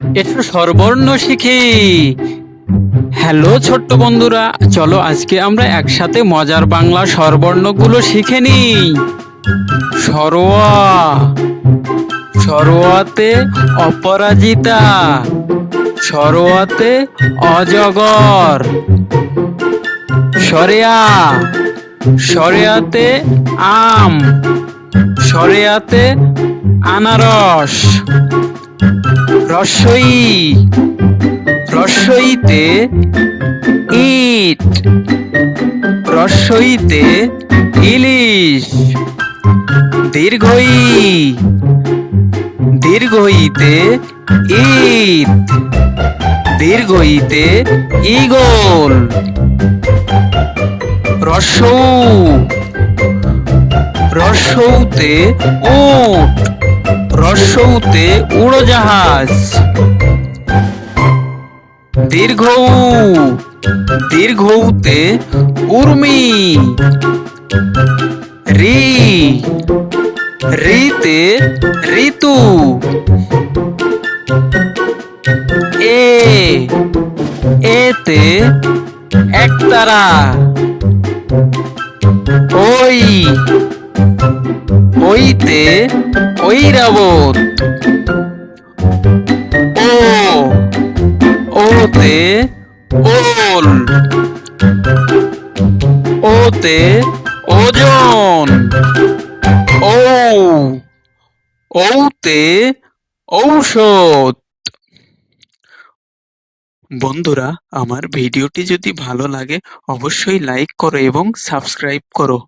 এসো স্বরবর্ণ শিখি। হ্যালো ছোট্ট বন্ধুরা, চলো আজকে আমরা একসাথে মজার বাংলা স্বরবর্ণগুলো শিখে নিই। সরোয়া, সরোয়াতে অপরাজিতা, সরোয়াতে অজগর। সরেয়া, সরেয়াতে আম, সরেয়াতে আনারস। রসই, রসইতে ইট, রসইতে ইলিশ। দীর্ঘই, দীর্ঘইতে ঈদ, দীর্ঘইতে ঈগল। রসৌ, রসৌতে উট, রসৌতে উড়োজাহাজ। দীর্ঘৌ, দীর্ঘৌতে উর্মি। রি, রিতে ঋতু। এ, এতে একতারা। ওই, ওইতে ঐরাবত। ও, ওতে ওল, ওতে ওজন। ও, ওতে ঔষধ। বন্ধুরা, আমার ভিডিওটি যদি ভালো লাগে অবশ্যই লাইক করো এবং সাবস্ক্রাইব করো।